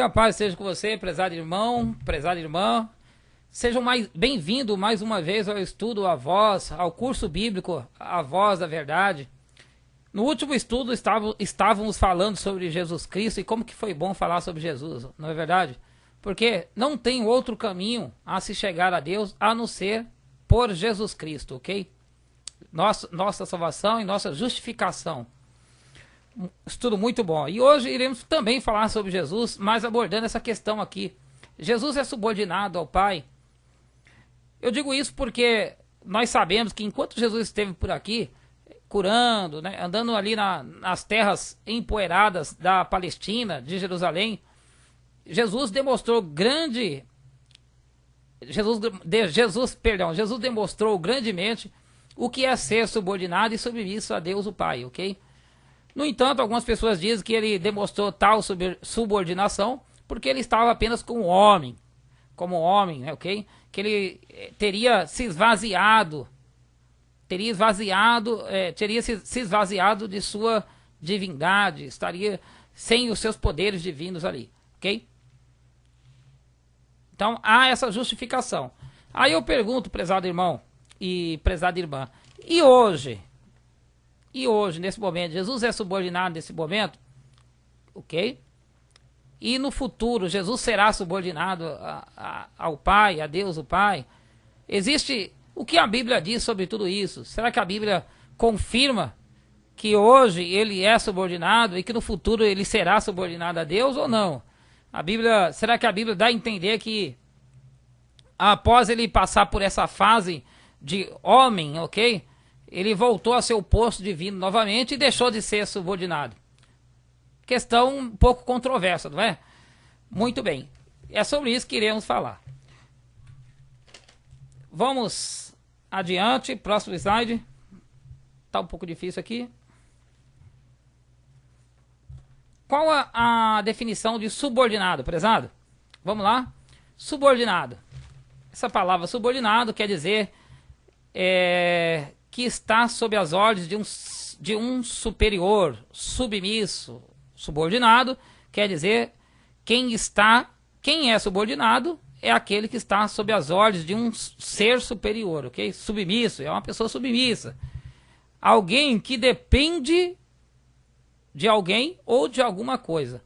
Que a paz seja com você, prezado irmão, prezada irmã. Sejam bem-vindos mais uma vez ao estudo A Voz, ao curso bíblico A Voz da Verdade. No último estudo estávamos falando sobre Jesus Cristo e como que foi bom falar sobre Jesus, não é verdade? Porque não tem outro caminho a se chegar a Deus a não ser por Jesus Cristo, ok? Nossa salvação e nossa justificação. Estudo muito bom. E hoje iremos também falar sobre Jesus, mas abordando essa questão aqui. Jesus é subordinado ao Pai. Eu digo isso porque nós sabemos que enquanto Jesus esteve por aqui, curando, né, andando ali nas terras empoeiradas da Palestina, de Jerusalém, Jesus demonstrou grandemente o que é ser subordinado e submisso a Deus o Pai, ok? No entanto, algumas pessoas dizem que ele demonstrou tal subordinação porque ele estava apenas como homem, né, ok? Que ele teria se esvaziado de sua divindade, estaria sem os seus poderes divinos ali, ok? Então há essa justificação. Aí eu pergunto, prezado irmão e prezada irmã, e hoje, nesse momento, Jesus é subordinado nesse momento, ok? E no futuro, Jesus será subordinado ao Pai, a Deus o Pai? Existe o que a Bíblia diz sobre tudo isso? Será que a Bíblia confirma que hoje ele é subordinado e que no futuro ele será subordinado a Deus ou não? Será que a Bíblia dá a entender que após ele passar por essa fase de homem, ok? Ele voltou a seu posto divino novamente e deixou de ser subordinado. Questão um pouco controversa, não é? Muito bem. É sobre isso que iremos falar. Vamos adiante. Próximo slide. Está um pouco difícil aqui. Qual a definição de subordinado, prezado? Vamos lá. Subordinado. Essa palavra subordinado quer dizer que está sob as ordens de um superior, submisso. Subordinado quer dizer quem é subordinado é aquele que está sob as ordens de um ser superior, ok? Submisso é uma pessoa submissa. Alguém que depende de alguém ou de alguma coisa.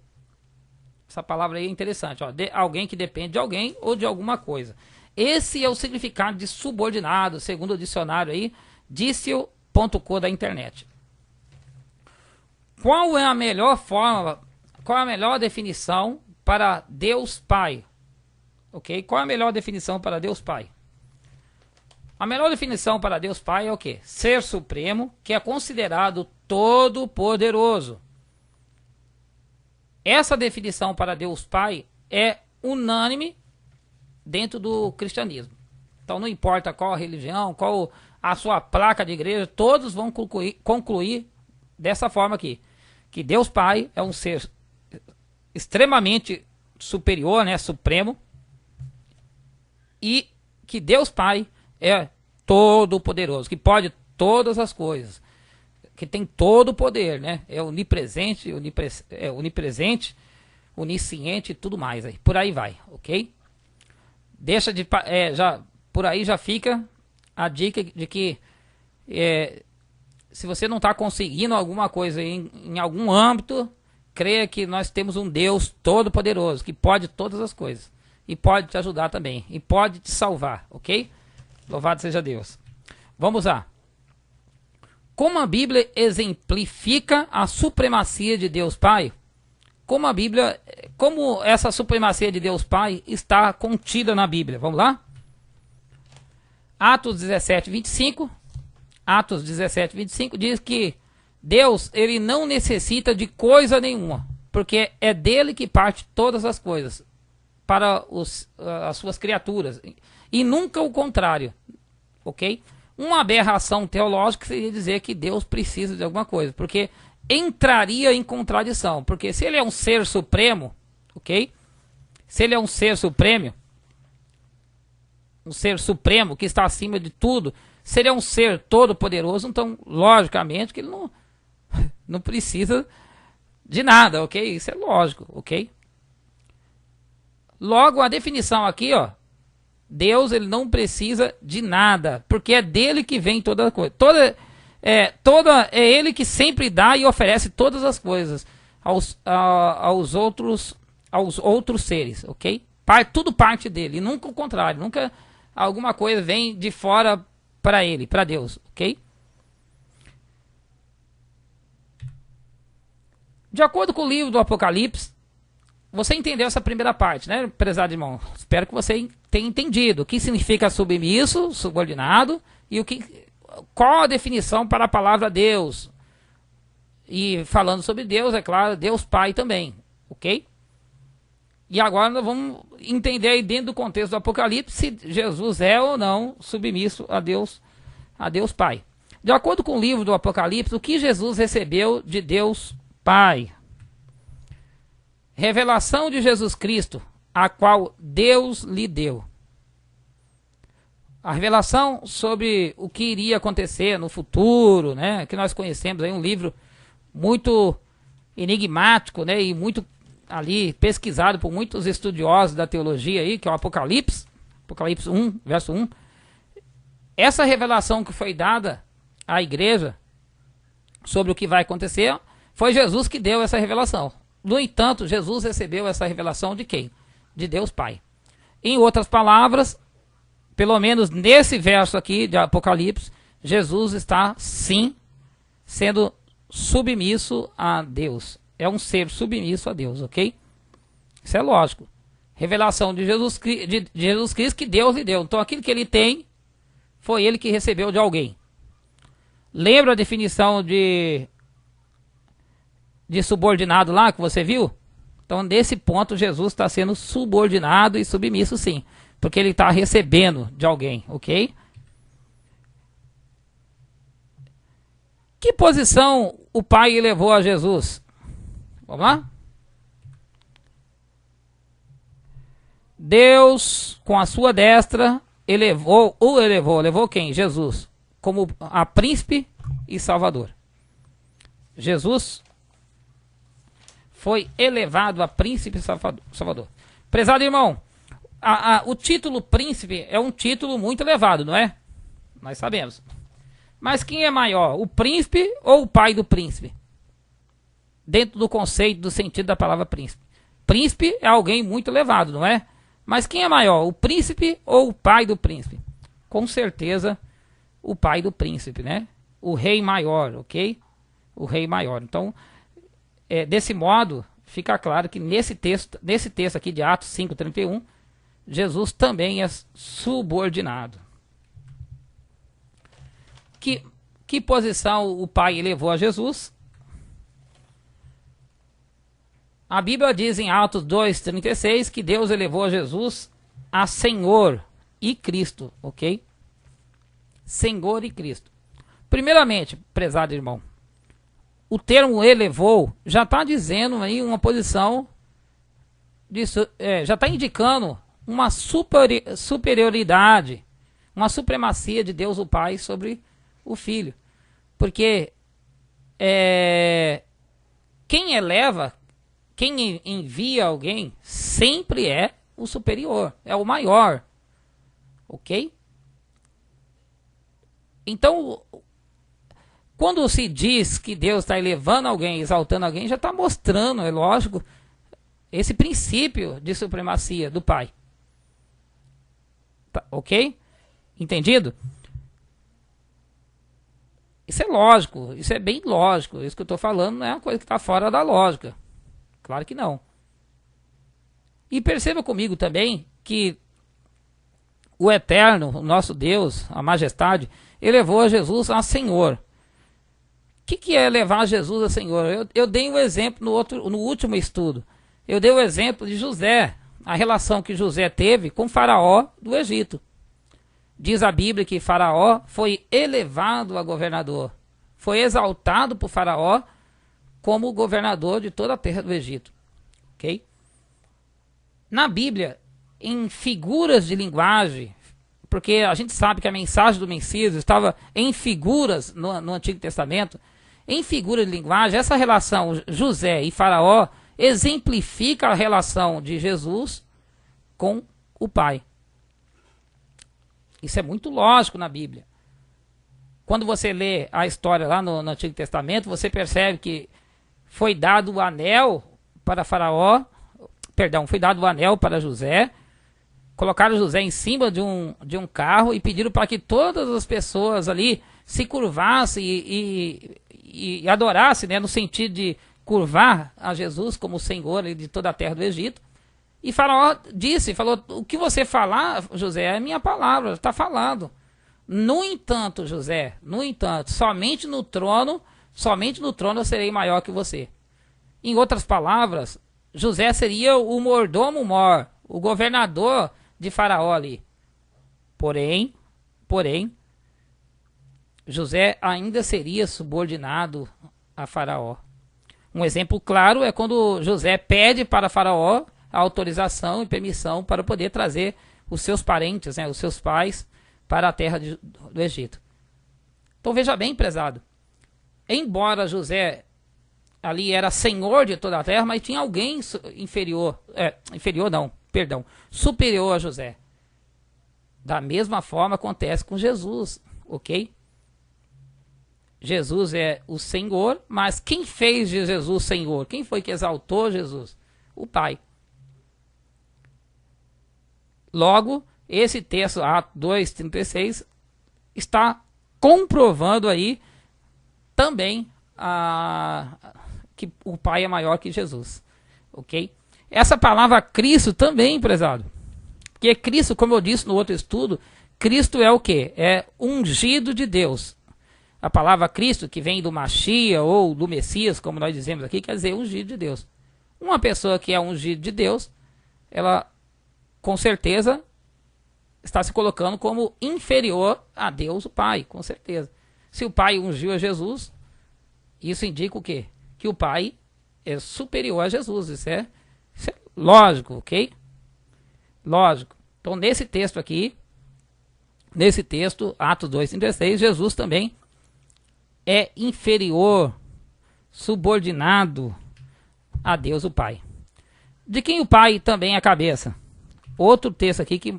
Essa palavra aí é interessante, ó. Alguém que depende de alguém ou de alguma coisa. Esse é o significado de subordinado, segundo o dicionário aí, Dicio.co da internet. Qual é a melhor definição para Deus Pai? Ok? Qual é a melhor definição para Deus Pai? A melhor definição para Deus Pai é o quê? Ser supremo, que é considerado todo-poderoso. Essa definição para Deus Pai é unânime dentro do cristianismo. Então não importa qual a religião, qual a sua placa de igreja, todos vão concluir dessa forma aqui. Que Deus Pai é um ser extremamente superior, né, supremo, e que Deus Pai é todo poderoso, que pode todas as coisas, que tem todo o poder, né, é onipresente, onisciente e tudo mais, aí, por aí vai, ok? Por aí já fica a dica de que se você não está conseguindo alguma coisa em algum âmbito, creia que nós temos um Deus todo-poderoso, que pode todas as coisas. E pode te ajudar também. E pode te salvar, ok? Louvado seja Deus. Vamos lá. Como a Bíblia exemplifica a supremacia de Deus Pai? Como essa supremacia de Deus Pai está contida na Bíblia? Vamos lá? Atos 17, 25. Atos 17, 25 diz que Deus, ele não necessita de coisa nenhuma, porque é dele que parte todas as coisas para as suas criaturas, e nunca o contrário, ok? Uma aberração teológica seria dizer que Deus precisa de alguma coisa, porque entraria em contradição, porque se ele é um ser supremo, ok? Se ele é um ser supremo que está acima de tudo, se ele é um ser todo poderoso, então logicamente que ele não precisa de nada, ok? Isso é lógico, ok? Logo, a definição aqui, ó, Deus, ele não precisa de nada, porque é dele que vem toda a coisa. É ele que sempre dá e oferece todas as coisas aos outros seres, ok? Tudo parte dele, e nunca o contrário, nunca alguma coisa vem de fora para ele, para Deus, ok? De acordo com o livro do Apocalipse, você entendeu essa primeira parte, né, prezado irmão? Espero que você tenha entendido o que significa submisso, subordinado, e qual a definição para a palavra Deus. E falando sobre Deus, é claro, Deus Pai também, ok? E agora nós vamos entender aí dentro do contexto do Apocalipse se Jesus é ou não submisso a Deus Pai. De acordo com o livro do Apocalipse, o que Jesus recebeu de Deus Pai? Revelação de Jesus Cristo, a qual Deus lhe deu. A revelação sobre o que iria acontecer no futuro, né? Que nós conhecemos aí, um livro muito enigmático, né? E muito ali pesquisado por muitos estudiosos da teologia aí, que é o Apocalipse 1, verso 1. Essa revelação que foi dada à igreja sobre o que vai acontecer, foi Jesus que deu essa revelação. No entanto, Jesus recebeu essa revelação de quem? De Deus Pai. Em outras palavras, pelo menos nesse verso aqui de Apocalipse, Jesus está sim sendo submisso a Deus. É um ser submisso a Deus, ok? Isso é lógico. Revelação de Jesus Cristo que Deus lhe deu. Então aquilo que ele tem, foi ele que recebeu de alguém. Lembra a definição de subordinado lá que você viu? Então nesse ponto Jesus está sendo subordinado e submisso sim. Porque ele está recebendo de alguém, ok? Que posição o Pai elevou a Jesus? Vamos lá? Deus, com a sua destra, elevou quem? Jesus, como a príncipe e salvador. Jesus foi elevado a príncipe e salvador. Prezado irmão, o título príncipe é um título muito elevado, não é? Nós sabemos. Mas quem é maior, o príncipe ou o pai do príncipe? Dentro do conceito, do sentido da palavra príncipe. Príncipe é alguém muito elevado, não é? Mas quem é maior, o príncipe ou o pai do príncipe? Com certeza, o pai do príncipe, né? O rei maior, ok? O rei maior. Então, desse modo, fica claro que nesse texto aqui de Atos 5:31, Jesus também é subordinado. Que posição o Pai elevou a Jesus? A Bíblia diz em Atos 2:36 que Deus elevou a Jesus a Senhor e Cristo, ok? Senhor e Cristo. Primeiramente, prezado irmão, o termo elevou já está dizendo aí uma posição, já está indicando uma superioridade, uma supremacia de Deus o Pai sobre o Filho. Porque quem eleva, quem envia alguém, sempre é o superior, é o maior, ok? Então, quando se diz que Deus está elevando alguém, exaltando alguém, já está mostrando, é lógico, esse princípio de supremacia do Pai. Tá, ok? Entendido? Isso é lógico, isso é bem lógico. Isso que eu estou falando não é uma coisa que está fora da lógica. Claro que não. E perceba comigo também que o Eterno, o nosso Deus, a Majestade, elevou a Jesus a Senhor. O que é levar Jesus a Senhor? Eu dei um exemplo no último estudo. Eu dei o exemplo de José, a relação que José teve com Faraó do Egito. Diz a Bíblia que Faraó foi elevado a governador. Foi exaltado por Faraó como governador de toda a terra do Egito. Ok? Na Bíblia, em figuras de linguagem, porque a gente sabe que a mensagem do Messias estava em figuras no Antigo Testamento, em figura de linguagem, essa relação José e Faraó exemplifica a relação de Jesus com o pai. Isso é muito lógico na Bíblia. Quando você lê a história lá no Antigo Testamento, você percebe que foi dado o anel para Faraó, perdão, foi dado o anel para José, colocaram José em cima de um carro e pediram para que todas as pessoas ali se curvassem e adorassem, né, no sentido de curvar a Jesus como Senhor de toda a terra do Egito. E Faraó falou, o que você falar, José, é a minha palavra, está falado. No entanto, José, somente no trono eu serei maior que você. Em outras palavras, José seria o mordomo-mor, o governador de Faraó ali. Porém, José ainda seria subordinado a Faraó. Um exemplo claro é quando José pede para Faraó a autorização e permissão para poder trazer os seus parentes, né, os seus pais, para a terra do Egito. Então veja bem, prezado, embora José ali era senhor de toda a terra, mas tinha alguém superior a José. Da mesma forma acontece com Jesus, ok? Jesus é o Senhor, mas quem fez de Jesus Senhor? Quem foi que exaltou Jesus? O Pai. Logo, esse texto, Atos 2:36, está comprovando aí também que o Pai é maior que Jesus, ok? Essa palavra Cristo também, prezado, porque Cristo, como eu disse no outro estudo, Cristo é o quê? É ungido de Deus. A palavra Cristo, que vem do Machia ou do Messias, como nós dizemos aqui, quer dizer ungido de Deus. Uma pessoa que é ungida de Deus, ela com certeza está se colocando como inferior a Deus, o Pai, com certeza. Se o Pai ungiu a Jesus, isso indica o quê? Que o Pai é superior a Jesus. Isso é lógico, ok? Lógico. Então, nesse texto aqui, Atos 2:36, Jesus também é inferior, subordinado a Deus, o Pai. De quem o Pai também é a cabeça? Outro texto aqui que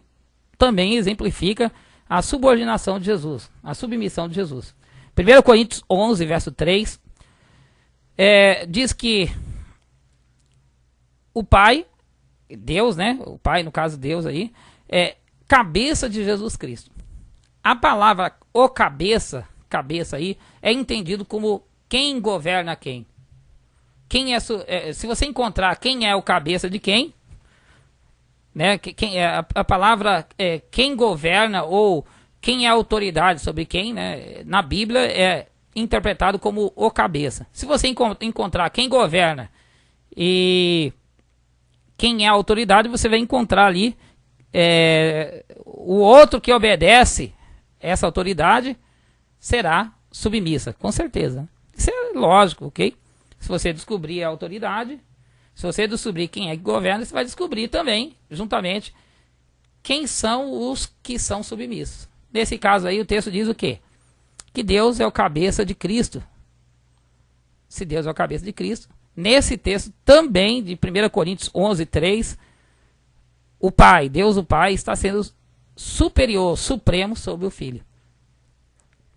também exemplifica a subordinação de Jesus, a submissão de Jesus. 1 Coríntios 11, verso 3, diz que o Pai, Deus, né? O Pai, no caso Deus aí, é cabeça de Jesus Cristo. A palavra o cabeça aí, é entendido como quem governa quem. Se você encontrar quem é o cabeça de quem, né? A palavra quem governa ou quem é a autoridade sobre quem, né? Na Bíblia é interpretado como o cabeça. Se você encontrar quem governa e quem é a autoridade, você vai encontrar ali o outro que obedece essa autoridade será submissa, com certeza. Isso é lógico, ok? Se você descobrir a autoridade, se você descobrir quem é que governa, você vai descobrir também, juntamente, quem são os que são submissos. Nesse caso aí, o texto diz o quê? Que Deus é o cabeça de Cristo. Se Deus é o cabeça de Cristo, nesse texto também, de 1 Coríntios 11, 3, o Pai, Deus o Pai, está sendo superior, supremo sobre o Filho.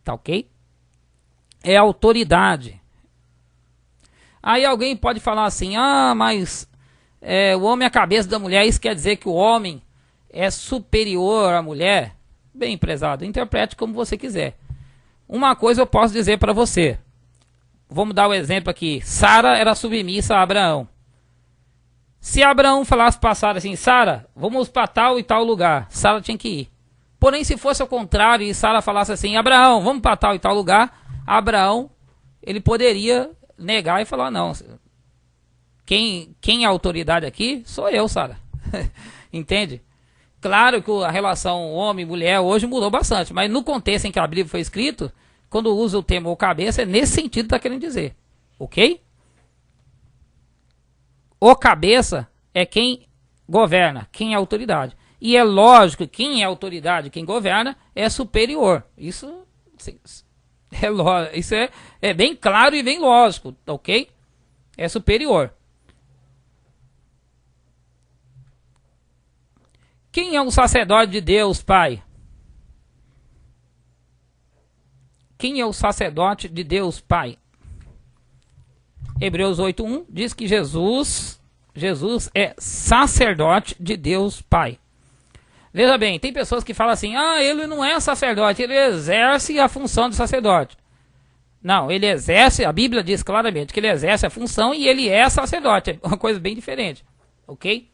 Tá ok? É autoridade. Aí alguém pode falar assim, mas o homem é a cabeça da mulher, isso quer dizer que o homem é superior à mulher? Bem, prezado, interprete como você quiser. Uma coisa eu posso dizer para você. Vamos dar o exemplo aqui. Sara era submissa a Abraão. Se Abraão falasse para Sara assim, Sara, vamos para tal e tal lugar, Sara tinha que ir. Porém, se fosse ao contrário e Sara falasse assim, Abraão, vamos para tal e tal lugar, Abraão, ele poderia negar e falar, não, quem é a autoridade aqui sou eu, Sara. Entende? Claro que a relação homem e mulher hoje mudou bastante, mas no contexto em que a Bíblia foi escrito, quando usa o termo ou cabeça, é nesse sentido que está querendo dizer. Ok? O cabeça é quem governa, quem é a autoridade. E é lógico que quem é a autoridade, quem governa, é superior. Isso é bem claro e bem lógico, ok? É superior. Quem é o sacerdote de Deus, Pai? Quem é o sacerdote de Deus, Pai? Hebreus 8:1 diz que Jesus é sacerdote de Deus, Pai. Veja bem, tem pessoas que falam assim, ele não é sacerdote, ele exerce a função de sacerdote. Não, ele exerce, a Bíblia diz claramente que ele exerce a função e ele é sacerdote, é uma coisa bem diferente, ok?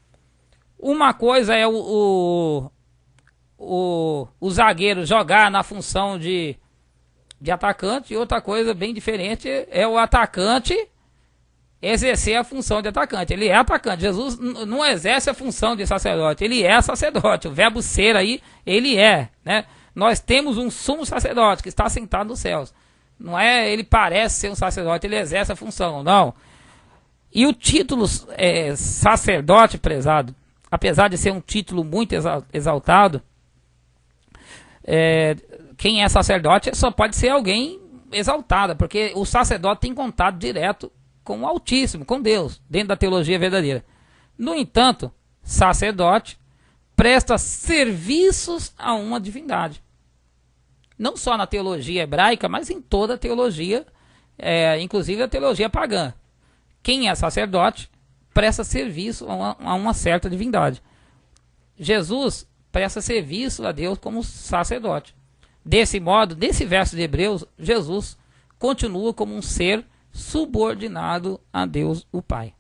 Uma coisa é o zagueiro jogar na função de atacante, e outra coisa bem diferente é o atacante exercer a função de atacante. Ele é atacante. Jesus não exerce a função de sacerdote, ele é sacerdote. O verbo ser aí, ele é, né? Nós temos um sumo sacerdote que está sentado nos céus. Não é ele parece ser um sacerdote, ele exerce a função, não. E o título sacerdote, prezado, apesar de ser um título muito exaltado, quem é sacerdote só pode ser alguém exaltado, porque o sacerdote tem contato direto com o Altíssimo, com Deus, dentro da teologia verdadeira. No entanto, sacerdote presta serviços a uma divindade. Não só na teologia hebraica, mas em toda a teologia, inclusive a teologia pagã. Quem é sacerdote presta serviço a uma certa divindade. Jesus presta serviço a Deus como sacerdote. Desse modo, nesse verso de Hebreus, Jesus continua como um ser subordinado a Deus o Pai.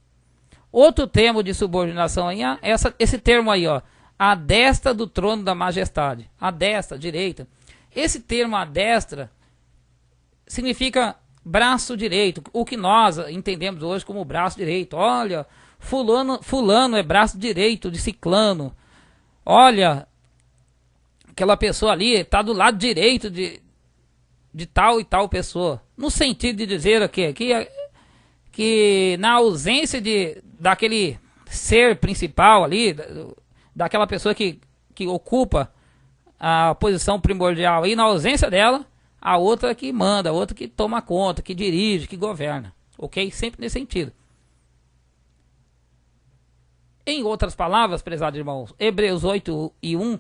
Outro termo de subordinação aí é esse termo aí, ó, a destra do trono da majestade. A destra, direita. Esse termo a destra significa braço direito, o que nós entendemos hoje como braço direito. Olha, fulano é braço direito de ciclano. Olha, aquela pessoa ali está do lado direito de tal e tal pessoa. No sentido de dizer o quê? Que na ausência daquele ser principal ali, daquela pessoa que ocupa a posição primordial, e na ausência dela, a outra que manda, a outra que toma conta, que dirige, que governa. Ok? Sempre nesse sentido. Em outras palavras, prezados irmãos, Hebreus 8:1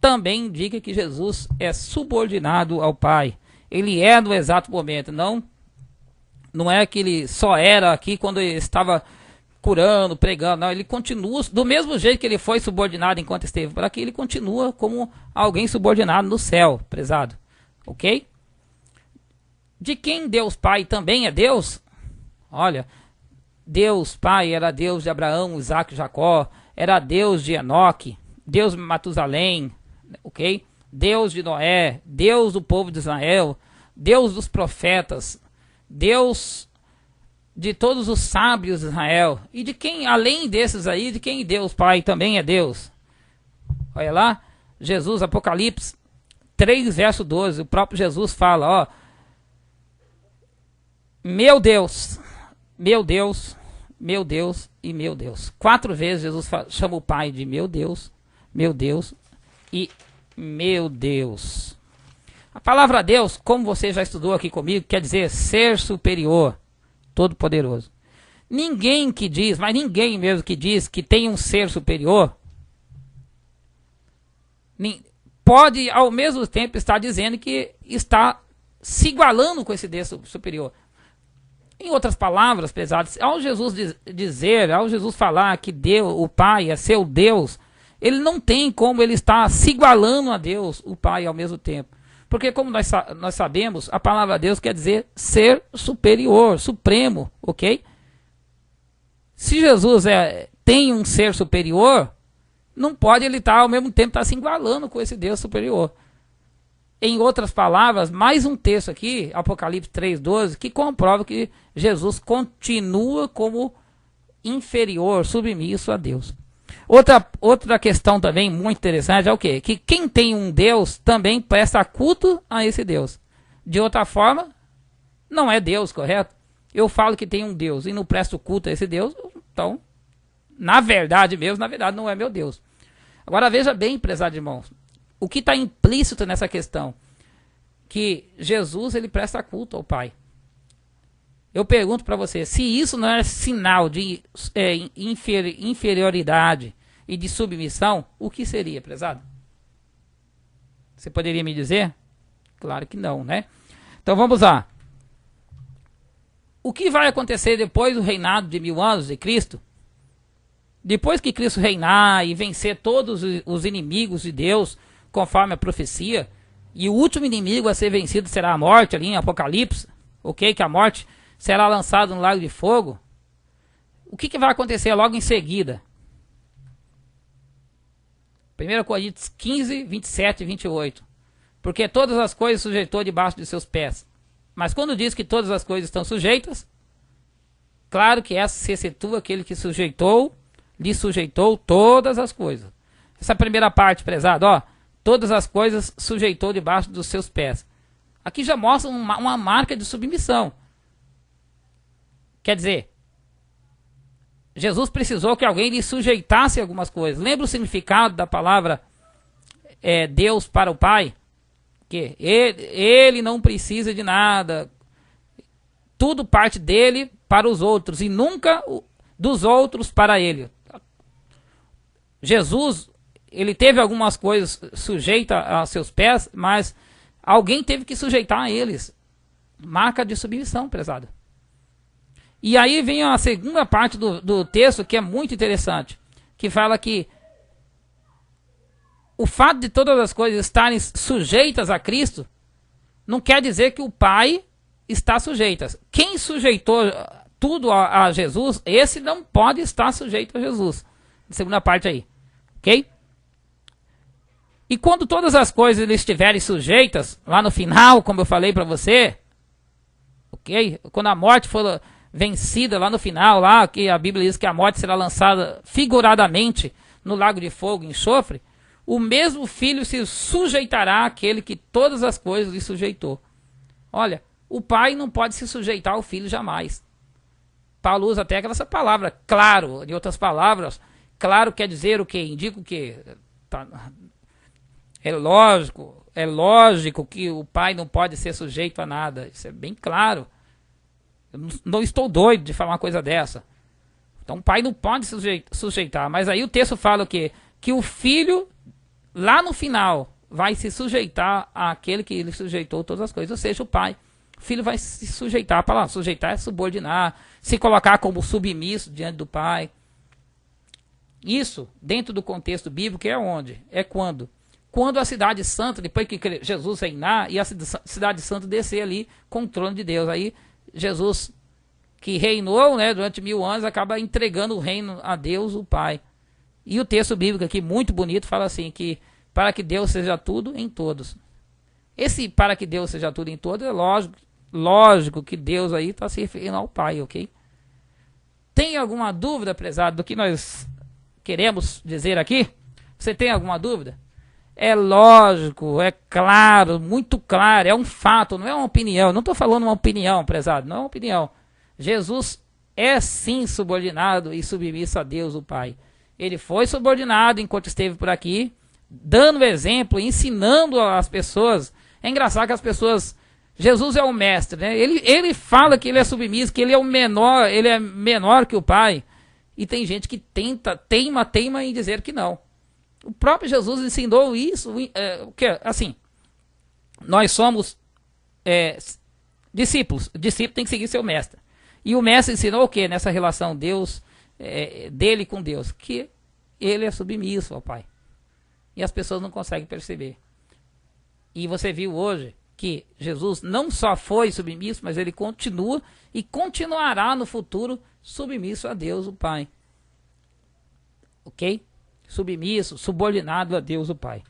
também indica que Jesus é subordinado ao Pai. Ele é no exato momento, não é que ele só era aqui quando ele estava curando, pregando, não, ele continua, do mesmo jeito que ele foi subordinado enquanto esteve por aqui, ele continua como alguém subordinado no céu, prezado, ok? De quem Deus Pai também é Deus? Olha, Deus Pai era Deus de Abraão, Isaac e Jacó, era Deus de Enoque, Deus de Matusalém, ok? Deus de Noé, Deus do povo de Israel, Deus dos profetas, Deus de todos os sábios de Israel. E de quem, além desses aí, de quem Deus Pai também é Deus? Olha lá, Jesus, Apocalipse 3, verso 12, o próprio Jesus fala, ó, meu Deus, meu Deus, meu Deus e meu Deus. 4 vezes Jesus chama o Pai de meu Deus e meu Deus. A palavra Deus, como você já estudou aqui comigo, quer dizer ser superior, todo-poderoso. Ninguém que diz, mas ninguém mesmo que diz que tem um ser superior, pode ao mesmo tempo estar dizendo que está se igualando com esse Deus superior. Em outras palavras, pesados, ao Jesus ao Jesus falar que Deus, o Pai é seu Deus, ele não tem como ele estar se igualando a Deus, o Pai, ao mesmo tempo. Porque como nós sabemos, a palavra Deus quer dizer ser superior, supremo, ok? Se Jesus tem um ser superior, não pode ele estar ao mesmo tempo estar se igualando com esse Deus superior. Em outras palavras, mais um texto aqui, Apocalipse 3:12, que comprova que Jesus continua como inferior, submisso a Deus. Outra questão também muito interessante é o quê? Que quem tem um Deus também presta culto a esse Deus. De outra forma, não é Deus, correto? Eu falo que tem um Deus e não presto culto a esse Deus, então, na verdade não é meu Deus. Agora veja bem, prezados irmãos, o que está implícito nessa questão? Que Jesus ele presta culto ao Pai. Eu pergunto para você, se isso não é sinal de inferioridade, e de submissão, o que seria, prezado? Você poderia me dizer? Claro que não, né? Então vamos lá. O que vai acontecer depois do reinado de 1000 anos de Cristo? Depois que Cristo reinar e vencer todos os inimigos de Deus, conforme a profecia, e o último inimigo a ser vencido será a morte, ali em Apocalipse, ok? Que a morte será lançada no lago de fogo. O que vai acontecer logo em seguida? 1 Coríntios 15, 27 e 28. Porque todas as coisas sujeitou debaixo de seus pés. Mas quando diz que todas as coisas estão sujeitas, claro que essa se excetua aquele que lhe sujeitou todas as coisas. Essa primeira parte, prezado, ó, todas as coisas sujeitou debaixo dos seus pés. Aqui já mostra uma marca de submissão. Quer dizer, Jesus precisou que alguém lhe sujeitasse algumas coisas. Lembra o significado da palavra Deus para o Pai? Que ele não precisa de nada. Tudo parte dele para os outros e nunca dos outros para ele. Jesus, ele teve algumas coisas sujeitas a seus pés, mas alguém teve que sujeitar a eles. Marca de submissão, prezado. E aí vem a segunda parte do texto, que é muito interessante, que fala que o fato de todas as coisas estarem sujeitas a Cristo não quer dizer que o Pai está sujeito. Quem sujeitou tudo a Jesus, esse não pode estar sujeito a Jesus. Segunda parte aí, ok? E quando todas as coisas estiverem sujeitas, lá no final, como eu falei para você, ok? Quando a morte for vencida lá no final, lá que a Bíblia diz que a morte será lançada figuradamente no lago de fogo e enxofre, o mesmo filho se sujeitará àquele que todas as coisas lhe sujeitou. Olha, o pai não pode se sujeitar ao filho jamais. Paulo usa até essa palavra, claro, de outras palavras, claro quer dizer o que? Indica o que? É lógico que o pai não pode ser sujeito a nada. Isso é bem claro. Eu não estou doido de falar uma coisa dessa. Então o pai não pode se sujeitar. Mas aí o texto fala o quê? Que o filho, lá no final, vai se sujeitar àquele que ele sujeitou todas as coisas. Ou seja, o pai. O filho vai se sujeitar. A palavra sujeitar é subordinar. Se colocar como submisso diante do pai. Isso, dentro do contexto bíblico, é onde? É quando? Quando a cidade santa, depois que Jesus reinar, e a cidade santa descer ali com o trono de Deus. Aí Jesus, que reinou, né, durante 1000 anos, acaba entregando o reino a Deus, o Pai. E o texto bíblico aqui, muito bonito, fala assim, que para que Deus seja tudo em todos. Esse para que Deus seja tudo em todos, é lógico que Deus aí está se referindo ao Pai, ok? Tem alguma dúvida, prezado, do que nós queremos dizer aqui? Você tem alguma dúvida? É lógico, é claro, muito claro, é um fato, não é uma opinião. Não estou falando uma opinião, prezado, não é uma opinião. Jesus é sim subordinado e submisso a Deus, o Pai. Ele foi subordinado enquanto esteve por aqui, dando exemplo, ensinando as pessoas. É engraçado que as pessoas... Jesus é o mestre, né? Ele fala que ele é submisso, que ele é menor que o Pai. E tem gente que teima em dizer que não. O próprio Jesus ensinou isso, assim, nós somos discípulos, o discípulo tem que seguir seu mestre. E o mestre ensinou o que nessa relação dele com Deus? Que ele é submisso ao Pai. E as pessoas não conseguem perceber. E você viu hoje que Jesus não só foi submisso, mas ele continua e continuará no futuro submisso a Deus, o Pai. Ok? Submisso, subordinado a Deus o Pai.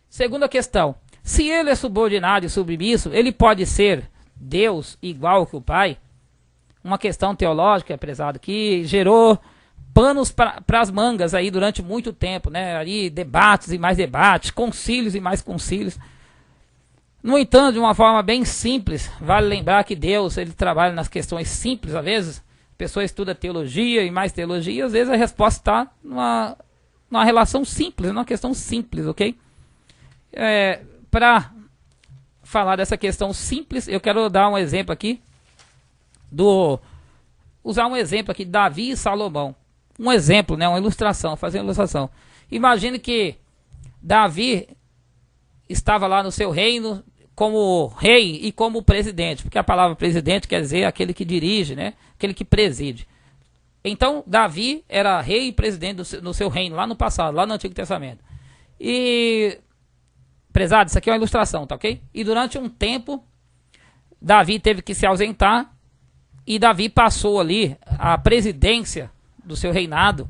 Segunda questão, se ele é subordinado e submisso, ele pode ser Deus igual que o Pai? Uma questão teológica, prezado, que gerou panos para as mangas aí durante muito tempo, né? Ali debates e mais debates, concílios e mais concílios. No entanto, de uma forma bem simples, vale lembrar que Deus, ele trabalha nas questões simples, às vezes. A pessoa estuda teologia e mais teologia, às vezes a resposta está numa relação simples, numa questão simples, ok? Para falar dessa questão simples, eu quero dar um exemplo aqui usar um exemplo aqui de Davi e Salomão. um exemplo, né, uma ilustração, fazer uma ilustração. Imagine que Davi estava lá no seu reino como rei e como presidente, porque a palavra presidente quer dizer aquele que dirige, né, aquele que preside. Então Davi era rei e presidente no seu reino, lá no passado, lá no Antigo Testamento. E, prezado, isso aqui é uma ilustração, tá ok? E durante um tempo, Davi teve que se ausentar e Davi passou ali a presidência do seu reinado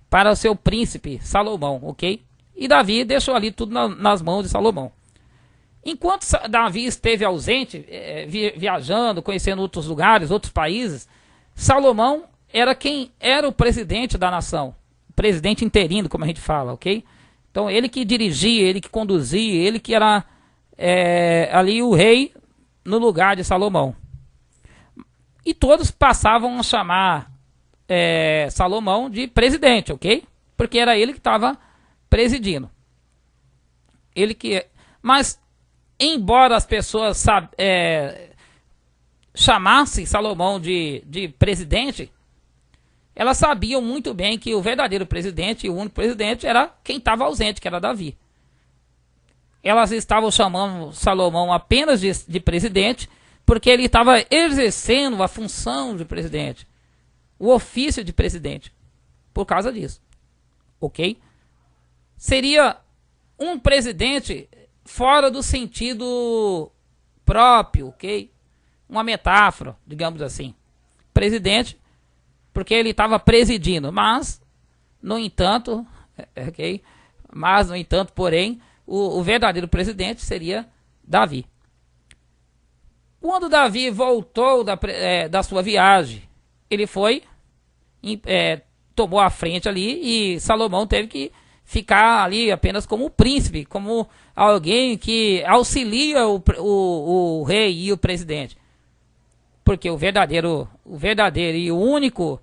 para o seu príncipe Salomão, ok? E Davi deixou ali tudo nas mãos de Salomão. Enquanto Davi esteve ausente, viajando, conhecendo outros lugares, outros países, Salomão era quem era o presidente da nação, presidente interino, como a gente fala, ok? Então ele que dirigia, ele que conduzia, ele que era ali o rei no lugar de Salomão. E todos passavam a chamar Salomão de presidente, ok? Porque era ele que estava presidindo. Mas, embora as pessoas chamassem Salomão de presidente, elas sabiam muito bem que o verdadeiro presidente e o único presidente era quem estava ausente, que era Davi. Elas estavam chamando Salomão apenas de presidente, porque ele estava exercendo a função de presidente, o ofício de presidente, por causa disso, ok? Seria um presidente fora do sentido próprio, ok? Uma metáfora, digamos assim. Presidente, porque ele estava presidindo, mas, no entanto, ok? Mas, no entanto, porém, o verdadeiro presidente seria Davi. Quando Davi voltou da sua viagem, ele foi, tomou a frente ali e Salomão teve que ficar ali apenas como príncipe, como alguém que auxilia o rei e o presidente. Porque o verdadeiro e o único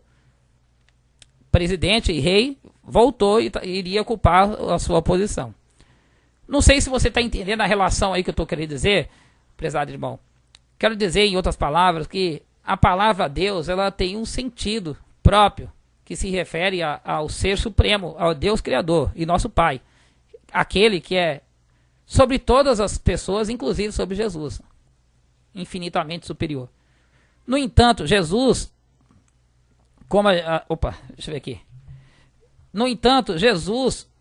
presidente e rei voltou e iria ocupar a sua posição. Não sei se você está entendendo a relação aí que eu estou querendo dizer, prezado irmão. Quero dizer, em outras palavras, que a palavra Deus, ela tem um sentido próprio, que se refere ao Ser Supremo, ao Deus Criador e nosso Pai. Aquele que é sobre todas as pessoas, inclusive sobre Jesus. Infinitamente superior. No entanto, Jesus, deixa eu ver aqui. No entanto, Jesus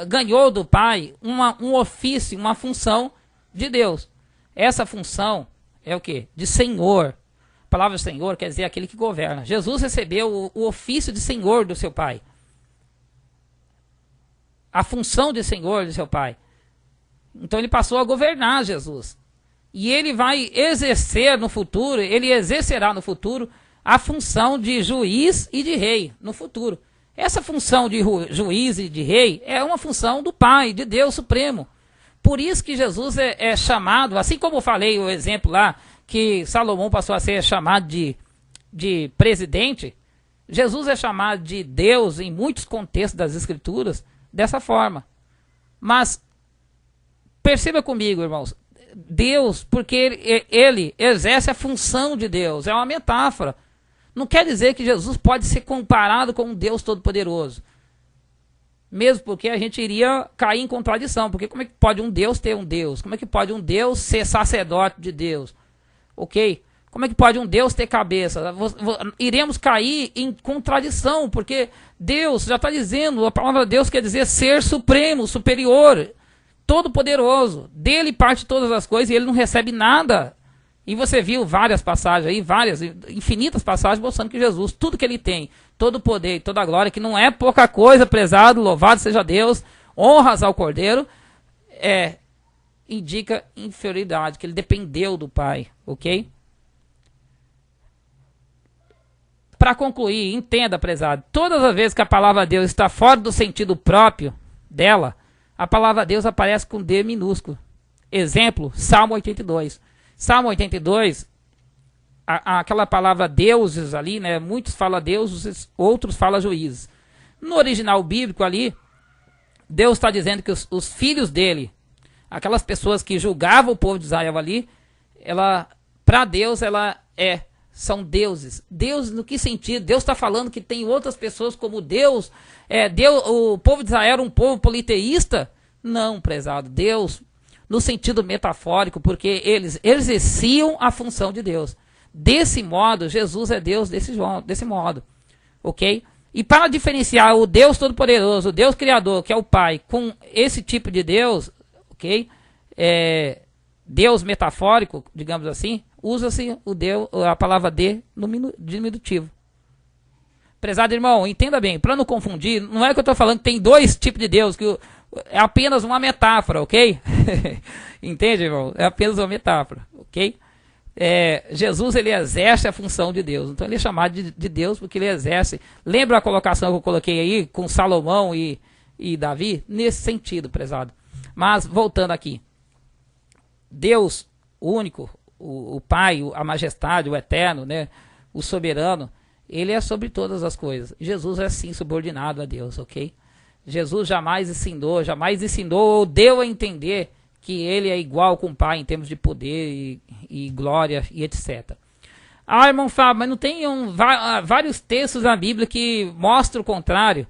ganhou do Pai um ofício, uma função de Deus. Essa função é o quê? De Senhor. A palavra Senhor quer dizer aquele que governa. Jesus recebeu o ofício de Senhor do seu Pai. A função de Senhor do seu Pai. Então ele passou a governar, Jesus. E ele vai exercerá no futuro a função de juiz e de rei no futuro. Essa função de juiz e de rei é uma função do Pai, de Deus Supremo. Por isso que Jesus é chamado, assim como eu falei o exemplo lá, que Salomão passou a ser chamado de presidente, Jesus é chamado de Deus em muitos contextos das Escrituras dessa forma. Mas perceba comigo, irmãos, Deus, porque ele exerce a função de Deus, é uma metáfora. Não quer dizer que Jesus pode ser comparado com um Deus Todo-Poderoso. Mesmo porque a gente iria cair em contradição. Porque como é que pode um Deus ter um Deus? Como é que pode um Deus ser sacerdote de Deus? Ok? Como é que pode um Deus ter cabeça? Iremos cair em contradição. Porque Deus já está dizendo, a palavra Deus quer dizer ser supremo, superior, todo-poderoso. Dele parte todas as coisas e ele não recebe nada. E você viu várias passagens aí, infinitas passagens mostrando que Jesus, tudo que ele tem, todo o poder e toda a glória, que não é pouca coisa, prezado, louvado seja Deus, honras ao Cordeiro, indica inferioridade, que ele dependeu do Pai, ok? Para concluir, entenda, prezado, todas as vezes que a palavra Deus está fora do sentido próprio dela, a palavra Deus aparece com D minúsculo. Exemplo, Salmo 82. Salmo 82, aquela palavra deuses ali, né? Muitos falam deuses, outros falam juízes. No original bíblico ali, Deus está dizendo que os filhos dele, aquelas pessoas que julgavam o povo de Israel ali, para Deus ela é são deuses. Deus, no que sentido? Deus está falando que tem outras pessoas como Deus? Deus, o povo de Israel era um povo politeísta? Não, prezado. Deus, no sentido metafórico, porque eles exerciam a função de Deus. Desse modo, Jesus é Deus desse modo. Ok? E para diferenciar o Deus Todo-Poderoso, o Deus Criador, que é o Pai, com esse tipo de Deus, ok? Deus metafórico, digamos assim, usa-se a palavra de no diminutivo. Prezado irmão, entenda bem, para não confundir, não é que eu estou falando que tem dois tipos de Deus, que é apenas uma metáfora, ok? Entende, irmão? É apenas uma metáfora, ok? Jesus, ele exerce a função de Deus, então ele é chamado de Deus porque ele exerce. Lembra a colocação que eu coloquei aí com Salomão e Davi? Nesse sentido, prezado. Mas voltando aqui, Deus único, o Pai, a majestade, o eterno, né, o soberano, ele é sobre todas as coisas. Jesus é sim subordinado a Deus, ok? Jesus jamais ensinou ou deu a entender que ele é igual com o Pai em termos de poder e glória e etc. Ah, irmão Fábio, mas não tem vários textos na Bíblia que mostram o contrário?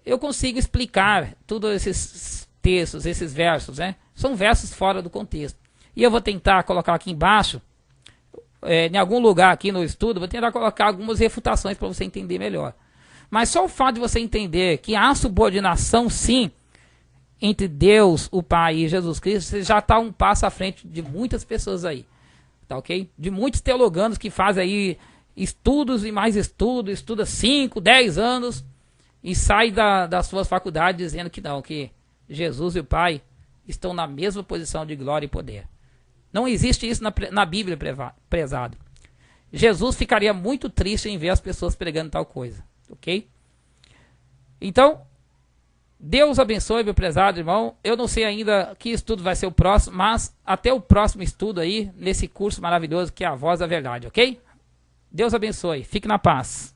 Eu consigo explicar todos esses textos, esses versos, né? São versos fora do contexto. E eu vou tentar colocar aqui embaixo, em algum lugar aqui no estudo, vou tentar colocar algumas refutações para você entender melhor. Mas só o fato de você entender que há subordinação, sim, entre Deus, o Pai e Jesus Cristo, você já está um passo à frente de muitas pessoas aí, tá ok? De muitos teologanos que fazem aí estudos e mais estudos, estuda 5, 10 anos e sai das suas faculdades dizendo que não, que Jesus e o Pai estão na mesma posição de glória e poder. Não existe isso na Bíblia, prezado. Jesus ficaria muito triste em ver as pessoas pregando tal coisa, ok? Então, Deus abençoe, meu prezado irmão. Eu não sei ainda que estudo vai ser o próximo, mas até o próximo estudo aí, nesse curso maravilhoso que é a Voz da Verdade, ok? Deus abençoe. Fique na paz.